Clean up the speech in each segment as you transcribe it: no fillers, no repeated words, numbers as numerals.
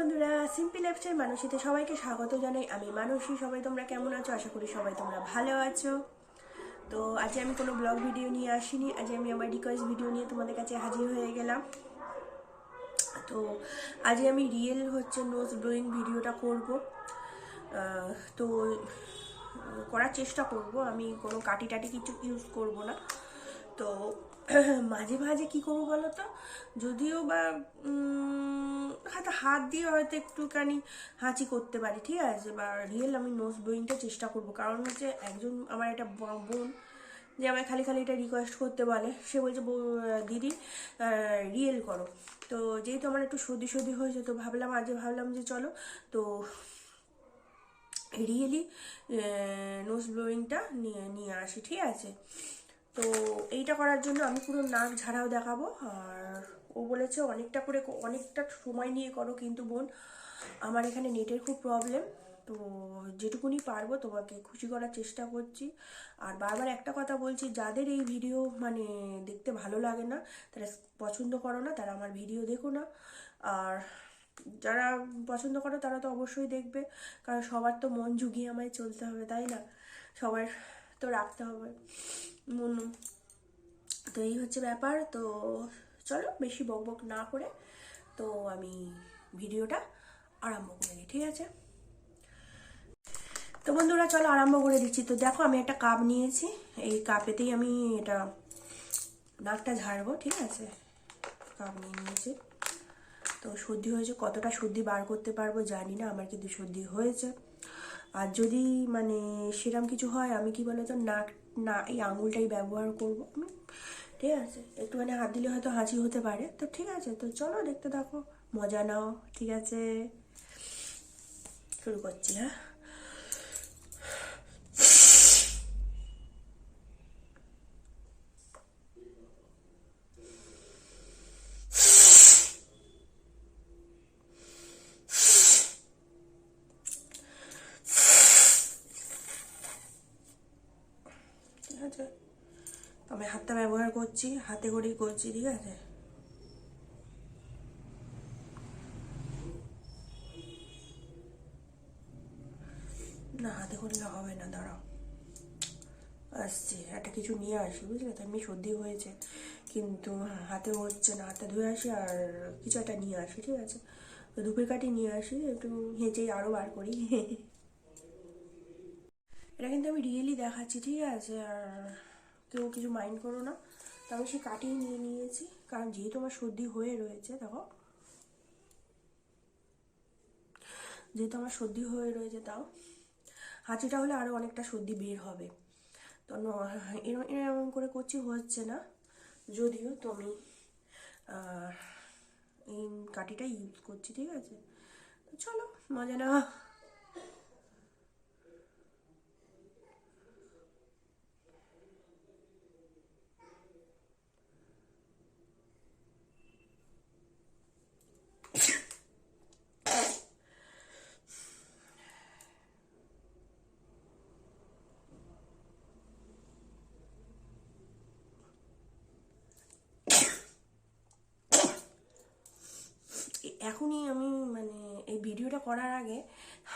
বন্ধুরা, simple lifestyle মানসীতে সবাইকে স্বাগত জানাই। আমি মানসী। সবাই তোমরা কেমন আছো? আশা করি সবাই তোমরা ভালো আছো। তো আজ আমি কোনো ব্লগ ভিডিও নিয়ে আসিনি। আজ আমি আমার রিকোয়েস্ট ভিডিও নিয়ে তোমাদের কাছে হাজির হয়ে গেলাম। তো আজ আমি রিয়েল নোজ ব্লোয়িং ভিডিওটা করব। তো করার চেষ্টা করব। আমি কোনো কাটি টাটি কিছু ইউজ করব না। তো মাঝে মাঝে কী করবো বলো তো, যদিও বা হয়তো হাত দিয়ে হয়তো একটুখানি হাঁচি করতে পারি, ঠিক আছে, বা রিয়েল আমি নোজ ব্লোয়িংটা চেষ্টা করব। কারণ হচ্ছে একজন আমার একটা বোন যে আমায় খালি খালি এটা রিকোয়েস্ট করতে বলে, সে বলছে দিদি রিয়েল করো। তো যেহেতু আমার একটু সর্দি সর্দি হয়েছে, তো ভাবলাম যে চলো তো রিয়েলি নোজ ব্লোয়িংটা নিয়ে আসি, ঠিক আছে। তো এইটা করার জন্য আমি পুরো নাক ঝাড়াও দেখাবো। আর ও বলেছে অনেকটা সময় নিয়ে করো, কিন্তু বোন আমার এখানে নেটের খুব প্রবলেম। তো যেটুকুনি পারবো তোমাকে খুশি করার চেষ্টা করছি। আর বারবার একটা কথা বলছি, যাদের এই ভিডিও দেখতে ভালো লাগে না, তারা পছন্দ করো না, তারা আমার ভিডিও দেখো না। আর যারা পছন্দ করো তারা তো অবশ্যই দেখবে, কারণ সবার তো মন জুগিয়ে আমায় চলতে হবে, তাই না? সবার তো রাখতে হবে মন। তো এই হচ্ছে ব্যাপার। তো চলো বেশি বকবক না করে তো আমি ভিডিওটা আরম্ভ করে দিই, ঠিক আছে? তো বন্ধুরা চলো আরম্ভ করে দিচ্ছি। তো দেখো আমি একটা কাপ নিয়েছি, এই কাপেতেই আমি এটা নাকটা ঝাড়বো, ঠিক আছে। কাপ নিয়ে নিয়েছি। তো সর্দি হয়েছে, কতটা সর্দি বার করতে পারবো জানি না, আমার কিন্তু সর্দি হয়েছে। আর যদি সেরকম কিছু হয়, আমি কি বলতো না এই আঙুলটাই ব্যবহার করব আমি, ঠিক আছে। একটুখানি হাত দিলে হয়তো হাঁচি হতে পারে, তো ঠিক আছে। তো চলো দেখতে থাকো, মজা নাও, ঠিক আছে। শুরু করছি, হ্যাঁ। ঠিক আছে, আমি হাতটা ব্যবহার করছি, হাতে করেই করছি, ঠিক আছে। না, হাতে করলে হবে না, দাঁড়াও আসছি, একটা কিছু নিয়ে আসি, বুঝলে তো। এমনি সর্দি হয়েছে, কিন্তু হাতে হচ্ছে না। হাতটা ধুয়ে আসি আর কিছু একটা নিয়ে আসি, ঠিক আছে। তো ধূপের কাঠি নিয়ে আসি, একটু হেঁচেই আরও বার করি। এটা কিন্তু আমি রিয়েলি দেখাচ্ছি, ঠিক আছে। আর কেউ কিছু মাইন্ড করো না। তো আমি সেই কাঠি নিয়ে নিয়েছি, কারণ যেহেতু আমার সর্দি হয়ে রয়েছে, দেখো, যেহেতু আমার সর্দি হয়ে রয়েছে, তাও হাঁচিটা হলে আরও অনেকটা সর্দি বের হবে। তো এরকম করে করছি, হচ্ছে না যদিও। তো আমি এই কাঠিটা ইউজ করছি, ঠিক আছে। তো চলো মজা নেওয়া। এখনই আমি এই ভিডিওটা করার আগে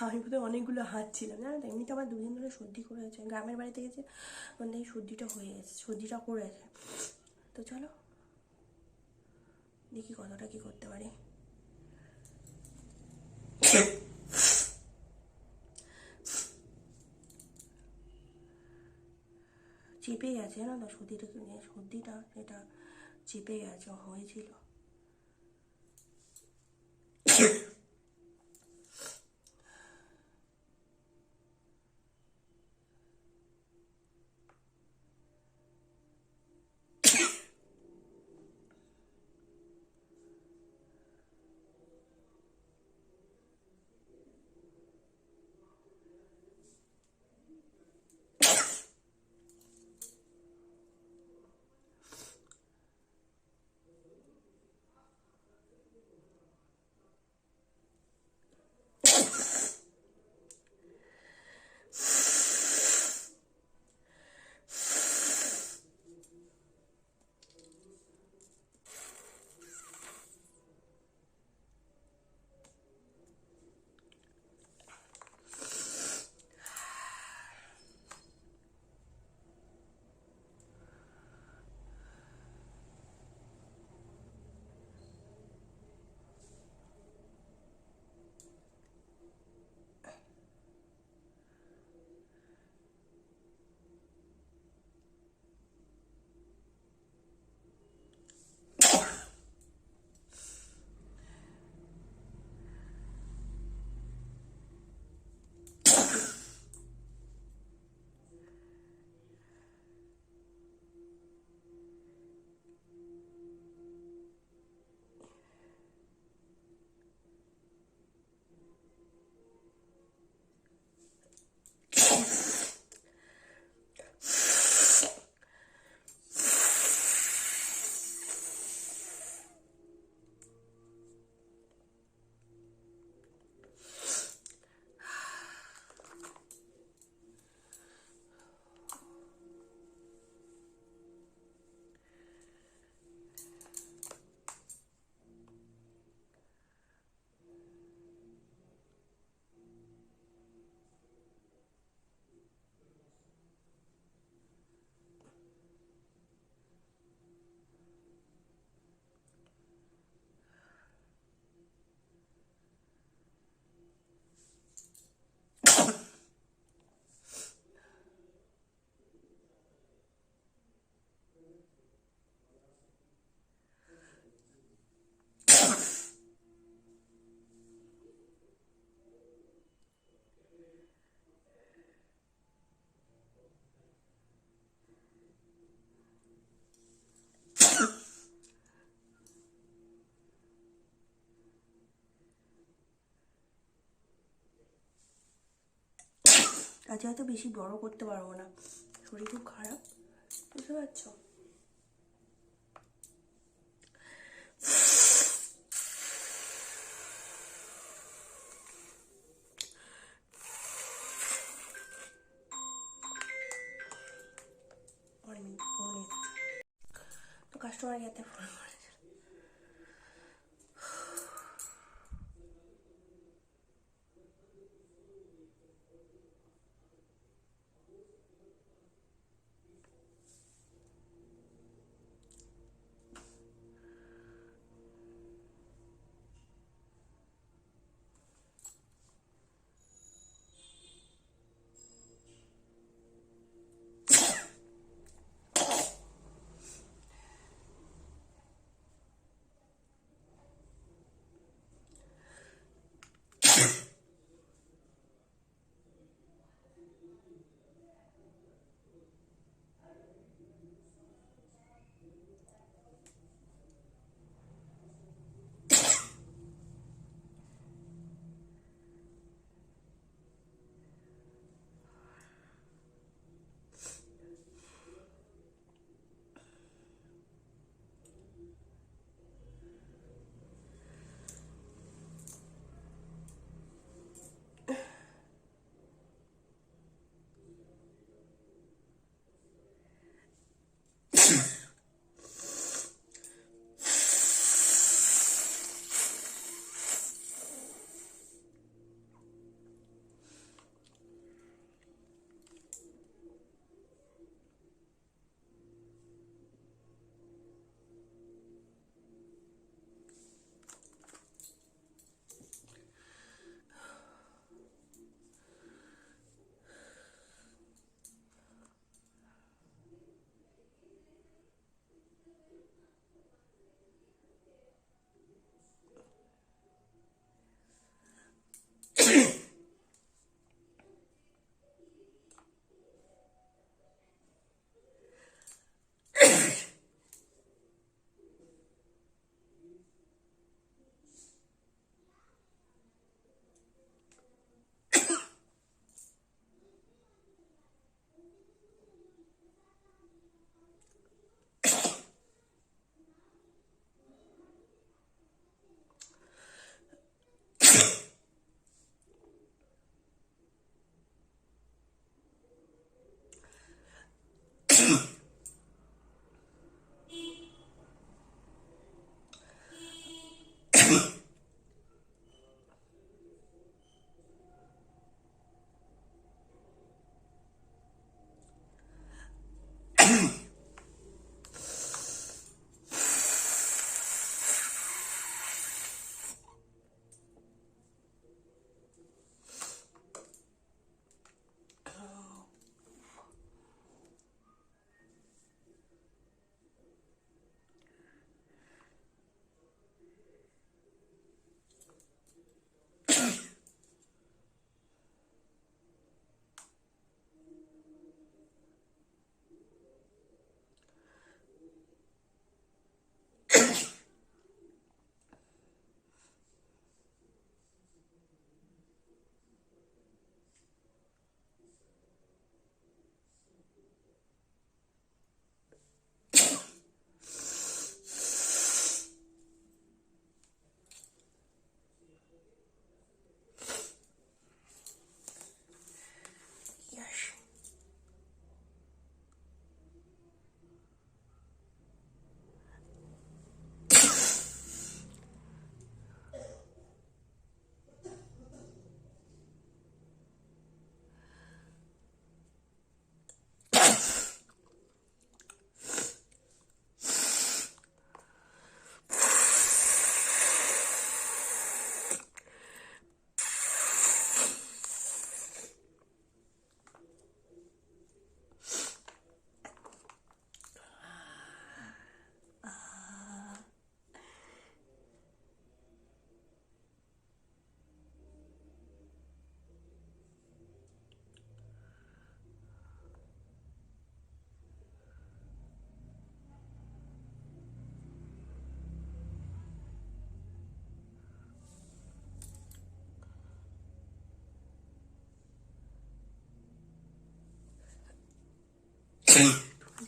আমি বোধহয় অনেকগুলো হাঁচছিলাম, জানো তো। এমনিতে আমার দুদিন ধরে সর্দি করেছে, গ্রামের বাড়িতে গেছে, এই সর্দিটা হয়ে গেছে, সর্দিটা করেছে। তো চলো দেখি কতটা কি করতে পারি। চেপে গেছে, জানো তো, সর্দিটা এটা চেপে গেছে, হয়েছিল। আজ হয়তো বেশি বড় করতে পারবো না, শরীর খুব খারাপ, বুঝতে পারছো। তো কাস্টমার কেয়ারতে ফোন করেছিল।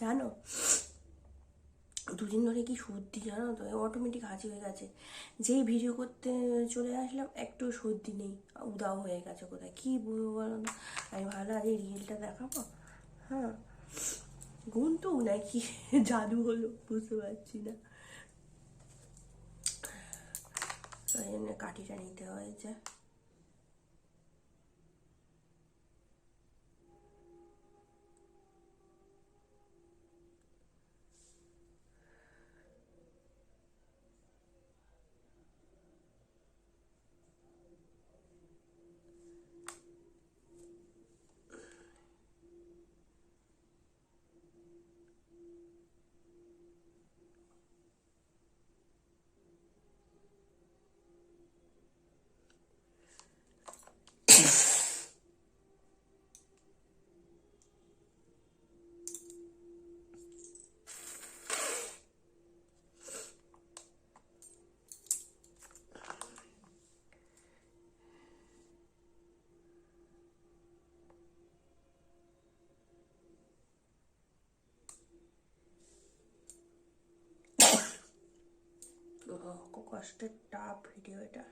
জানো দুদিন ধরে কি সর্দি জানো তো, অটোমেটিক হাঁচি হয়ে গেছে। যেই ভিডিও করতে চলে আসলাম একটু সর্দি নেই, উদাও হয়ে গেছে কোথায়, কি বলবো বলো না। আমি ভালো আজ এই রিলটা দেখাবো, হ্যাঁ গুনতু নাকি জাদু হলো বুঝতে পারছি না, তাই জন্য কাঠিটা নিতে হয়েছে। খুব কষ্টের টাফ ভিডিও এটা।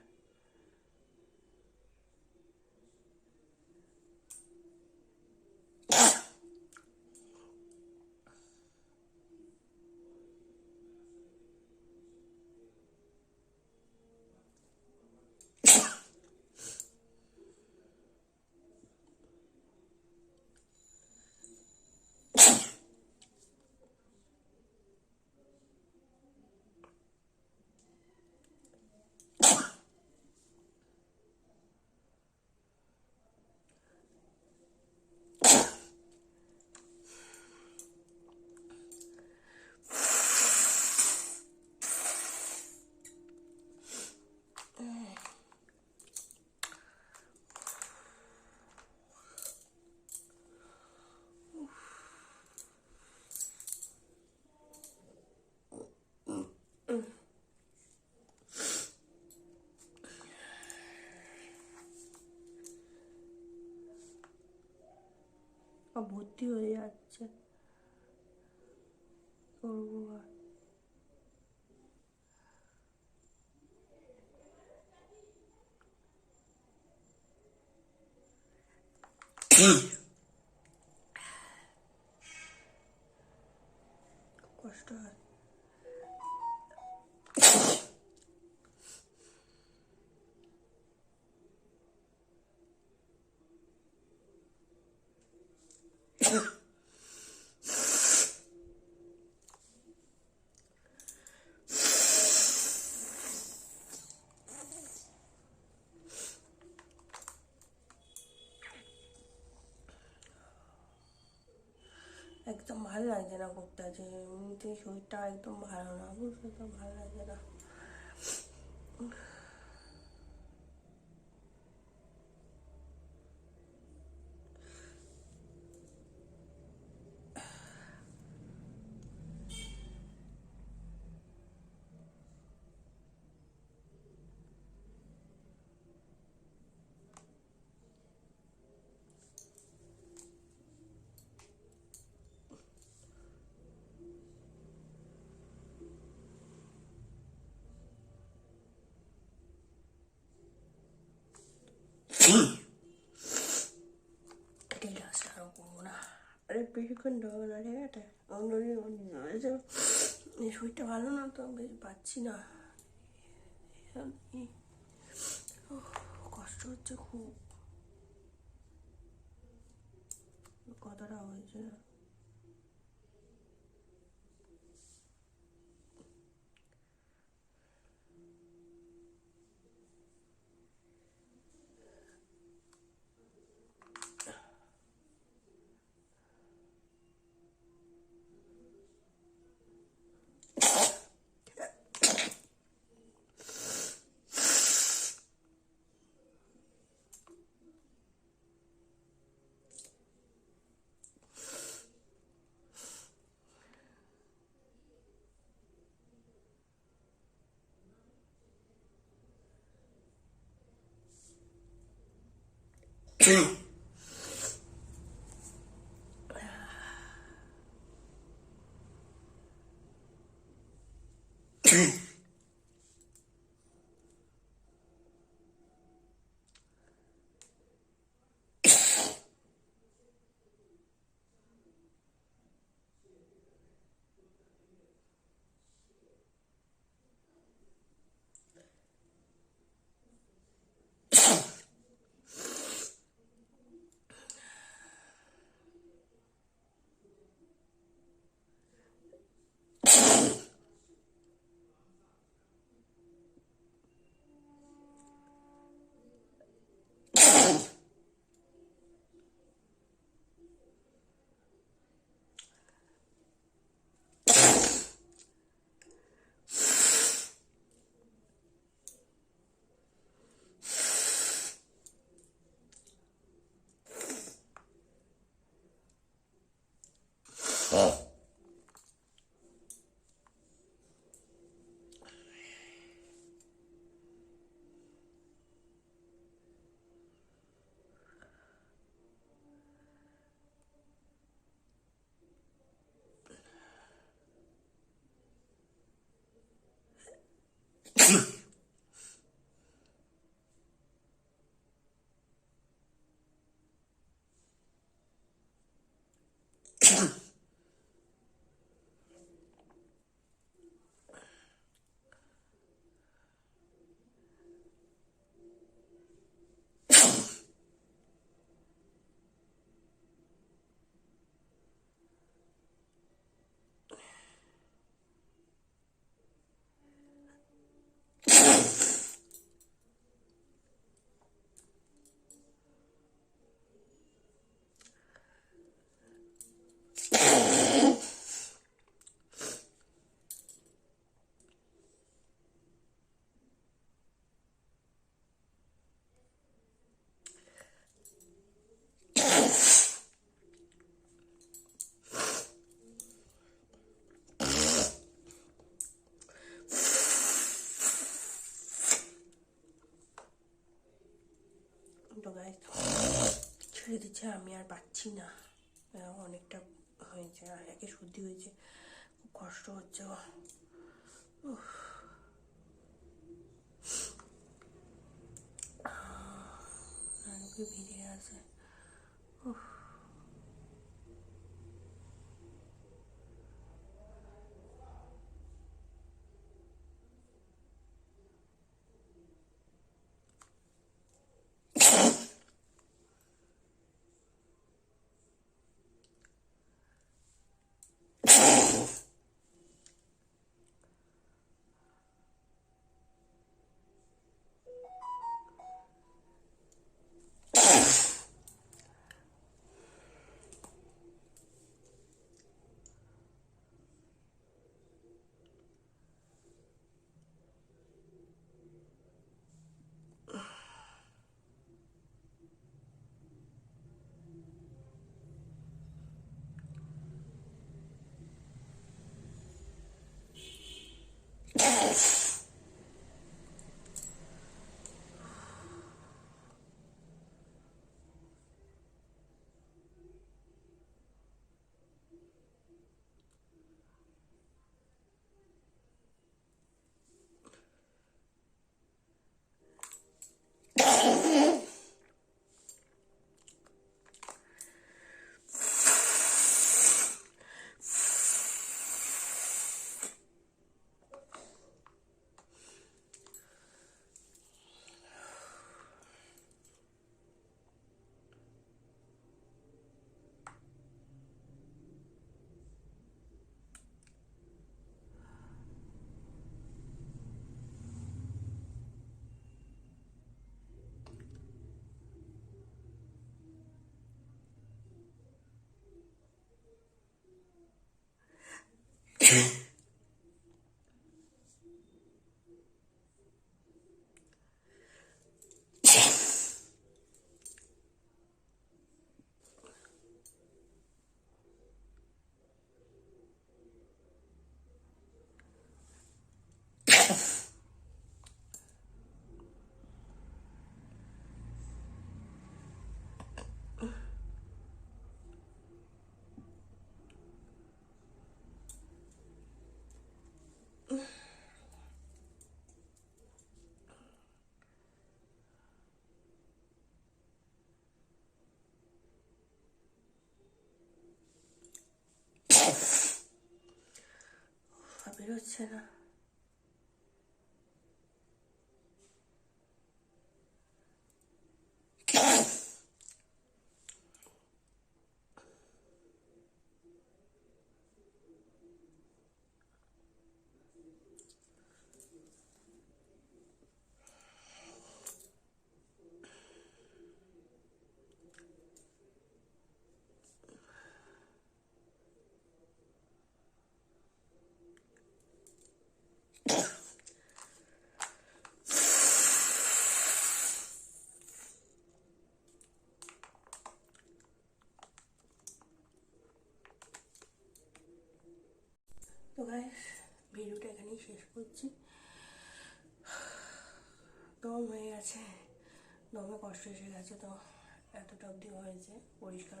ভর্তি হয়ে যাচ্ছে, করবো আর। কষ্ট হয়। একদম ভালো লাগছে না করতে, আছে এমনিতে শরীরটা একদম ভালো না, বুঝতে তো ভালো লাগছে না। এটাই লাস্ট, আরও করবো না, আরে বেশিক্ষণ দেবো না, ঠিক আছে। শরীরটা ভালো না তো, বেশ পাচ্ছি না, কষ্ট হচ্ছে খুব, কথাটা হয়েছে। তো গাইস ছেড়ে দিচ্ছে, আমি আর পাচ্ছি না, অনেকটা হয়েছে, একে সর্দি হয়েছে, খুব কষ্ট হচ্ছে। ভিড়ে আছে। বেরোচ্ছে না। শেষ করছি। দম হয়ে গেছে, দমে কষ্ট এসে গেছে, তো এতটা অবধি হয়েছে, পরিষ্কার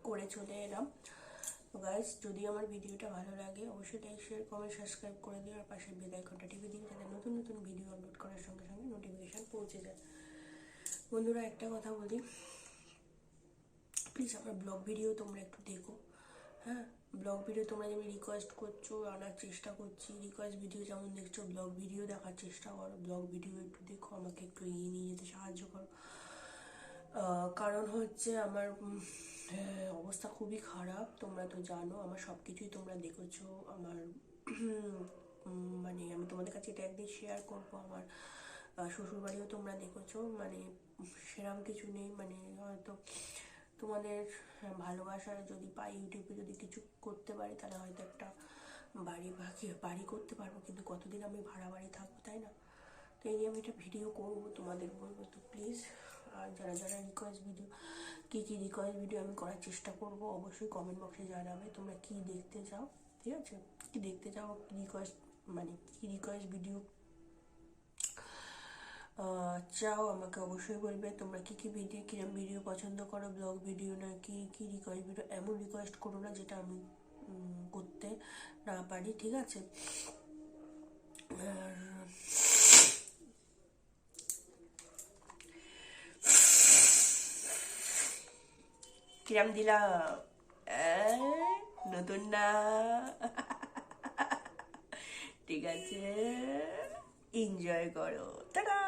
করে চলে এলাম। তো গাইস, যদি আমার ভিডিওটা ভালো লাগে অবশ্যই লাইক, শেয়ার, কমেন্ট, সাবস্ক্রাইব করে দিও, আর পাশের বেল আইকনটা টিপে দিন, যাতে নতুন নতুন ভিডিও আপলোড করার সঙ্গে সঙ্গে নোটিফিকেশান পৌঁছে যায়। বন্ধুরা, একটা কথা বলি, প্লিজ আমার ব্লগ ভিডিও তোমরা একটু দেখো। হ্যাঁ, ব্লগ ভিডিও তোমরা যেমন রিকোয়েস্ট করছো, আনার চেষ্টা করছি। রিকোয়েস্ট ভিডিও যেমন দেখছো, ব্লগ ভিডিও দেখার চেষ্টা করো। ব্লগ ভিডিও একটু দেখো, আমাকে একটু এগিয়ে নিয়ে যেতে সাহায্য করো। কারণ হচ্ছে আমার অবস্থা খুবই খারাপ, তোমরা তো জানো। আমার সব কিছুই তোমরা দেখেছো। আমার মানে আমি তোমাদের কাছে এটা একদিন শেয়ার করবো। আমার শ্বশুরবাড়িও তোমরা দেখেছো, মানে সেরকম কিছু নেই। মানে হয়তো তোমাদের ভালোবাসার যদি পাই, ইউটিউবে যদি কিছু করতে পারি, তাহলে হয়তো একটা বাড়ি করতে পারবো। কিন্তু কতদিন আমি ভাড়া বাড়ি থাকবো, তাই না? তো এই নিয়ে আমি একটা ভিডিও করবো, তোমাদের বলবো। তো প্লিজ, আর যারা যারা রিকোয়েস্ট ভিডিও, কী রিকোয়েস্ট ভিডিও আমি করার চেষ্টা করব, অবশ্যই কমেন্ট বক্সে জানাবে তোমরা কী দেখতে চাও। ঠিক আছে, কী দেখতে চাও, কী রিকোয়েস্ট ভিডিও চাও আমাকে অবশ্যই বলবে। তোমরা কী ভিডিও, কিরম ভিডিও পছন্দ করো, ব্লগ ভিডিও না কি রিকোয়েস্ট ভিডিও। এমন রিকোয়েস্ট করো না যেটা আমি করতে না পারি, ঠিক আছে? আর কিরম দিলাম, নতুন না? ঠিক আছে, এনজয় করো, টাটা।